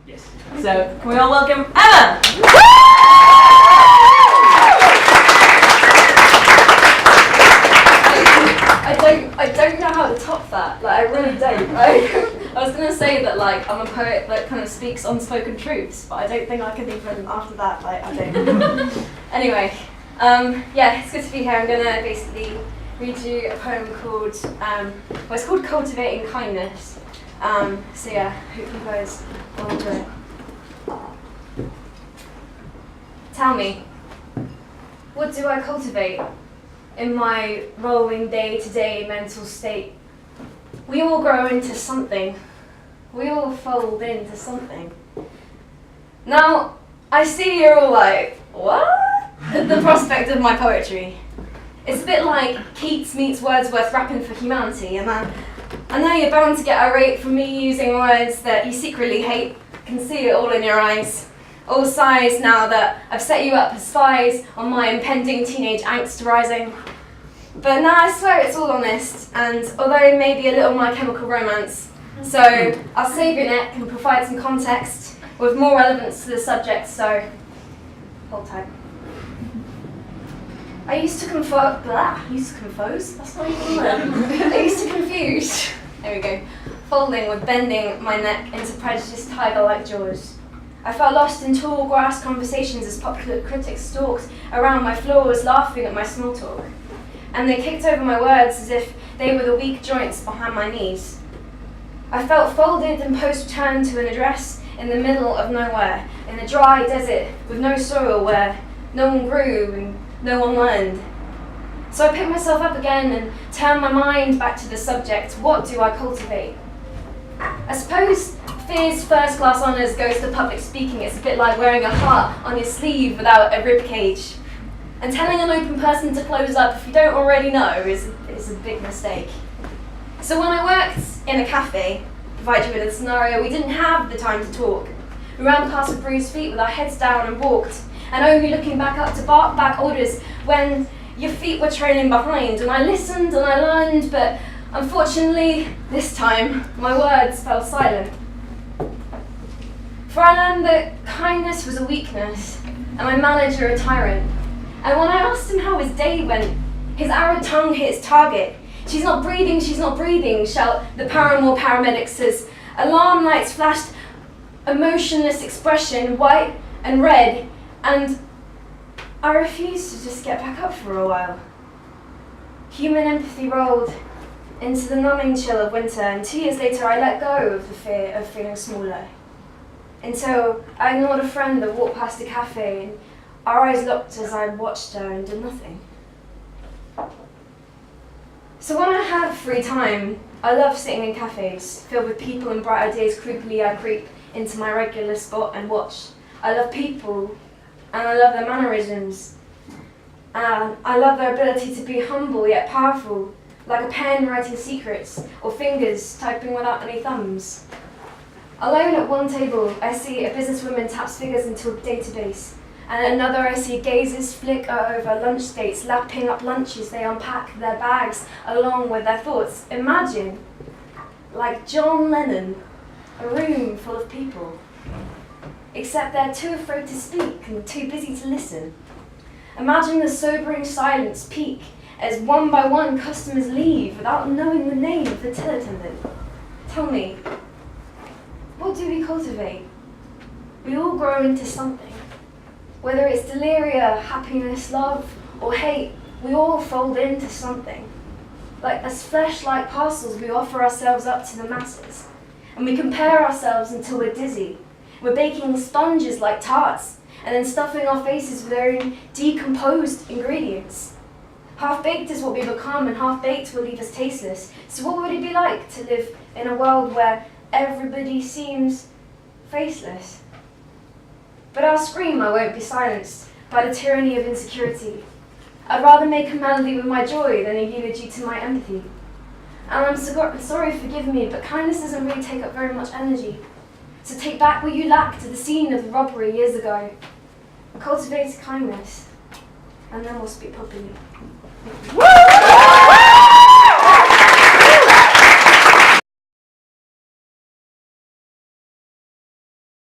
Yes. So, can we all welcome Emma? I don't know how to top that. Like, I really don't. I was gonna say that like I'm a poet that kind of speaks unspoken truths, but I don't think I could even after that. Like, I don't. Anyway, yeah, it's good to be here. I'm gonna basically read you a poem called it's called Cultivating Kindness. So yeah, hope you guys will enjoy it. Tell me, what do I cultivate in my rolling day-to-day mental state? We all grow into something. We all fold into something. Now, I see you're all like, what? At the prospect of my poetry. It's a bit like Keats meets Wordsworth rapping for humanity, and I know you're bound to get irate from me using words that you secretly hate. I can see it all in your eyes. All sighs now that I've set you up as spies on my impending teenage angst rising. But now I swear it's all honest, and although it may be a little My Chemical Romance, so I'll save your neck and provide some context with more relevance to the subject, so hold tight. I used to confuse, that's not even a word. I used to confuse, there we go, folding with bending my neck into prejudiced tiger-like jaws. I felt lost in tall grass conversations as popular critics stalked around my floors laughing at my small talk. And they kicked over my words as if they were the weak joints behind my knees. I felt folded and post-returned to an address in the middle of nowhere, in a dry desert with no soil where no one grew and no one learned. So I picked myself up again and turned my mind back to the subject. What do I cultivate? I suppose fear's first-class honours goes to public speaking. It's a bit like wearing a heart on your sleeve without a ribcage. And telling an open person to close up if you don't already know is a big mistake. So when I worked in a cafe, to provide you with a scenario, we didn't have the time to talk. We ran past with bruised feet with our heads down and walked, and only looking back up to bark back orders when your feet were trailing behind. And I listened and I learned, but unfortunately, this time, my words fell silent. For I learned that kindness was a weakness, and my manager a tyrant. And when I asked him how his day went, his arrow tongue hit his target. She's not breathing, shout the Paramore paramedics as alarm lights flashed a motionless expression, white and red, and I refused to just get back up for a while. Human empathy rolled into the numbing chill of winter, and 2 years later I let go of the fear of feeling smaller. Until I ignored a friend that walked past a cafe, and our eyes locked as I watched her and did nothing. So when I have free time, I love sitting in cafes, filled with people and bright ideas. Creepily I creep into my regular spot and watch. I love people, and I love their mannerisms. And I love their ability to be humble yet powerful, like a pen writing secrets, or fingers typing without any thumbs. Alone at one table, I see a businesswoman taps figures into a database. And at another I see gazes flicker over lunch dates, lapping up lunches. They unpack their bags along with their thoughts. Imagine, like John Lennon, a room full of people. Except they're too afraid to speak and too busy to listen. Imagine the sobering silence peak as one by one customers leave without knowing the name of the till attendant. Tell me, what do we cultivate? We all grow into something. Whether it's deliria, happiness, love, or hate, we all fold into something. Like as flesh-like parcels, we offer ourselves up to the masses. And we compare ourselves until we're dizzy. We're baking sponges like tarts, and then stuffing our faces with their own decomposed ingredients. Half-baked is what we become, and half-baked will leave us tasteless. So what would it be like to live in a world where everybody seems faceless? But I'll scream, I won't be silenced by the tyranny of insecurity. I'd rather make a melody with my joy than a eulogy to my empathy. And I'm sorry, forgive me, but kindness doesn't really take up very much energy. So take back what you lacked at the scene of the robbery years ago. Cultivate kindness, and then we'll speak properly. Woo!